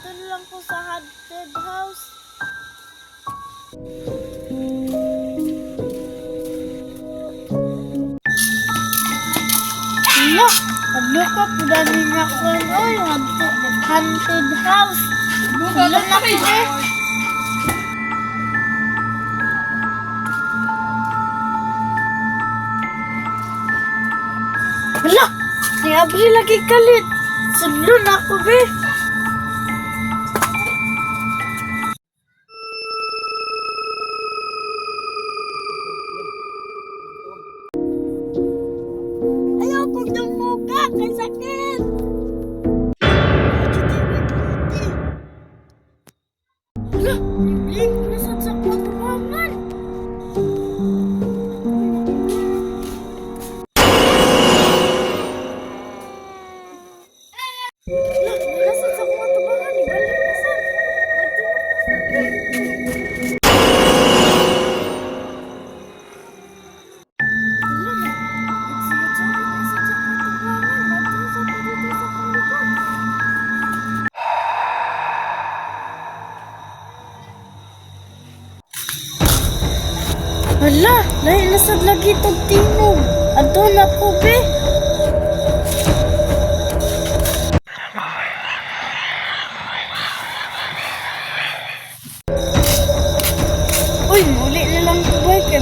dito na lang po sa haunted house. Hala, pagluka po dami na ko. Oy, haunted house. Hala na po eh. Hala, si Abri lagi kalit. Sudlo na ako be. Ayaw kong dumuga, kay sakit. Hala, bibig ko na sa patubangan. Hala, nasa sa patubangan, ibalik na sa. Hala, lahi nasad lagi itong tingog. Ato na ko, be. Uy, muli na lang ko, boy. Kaya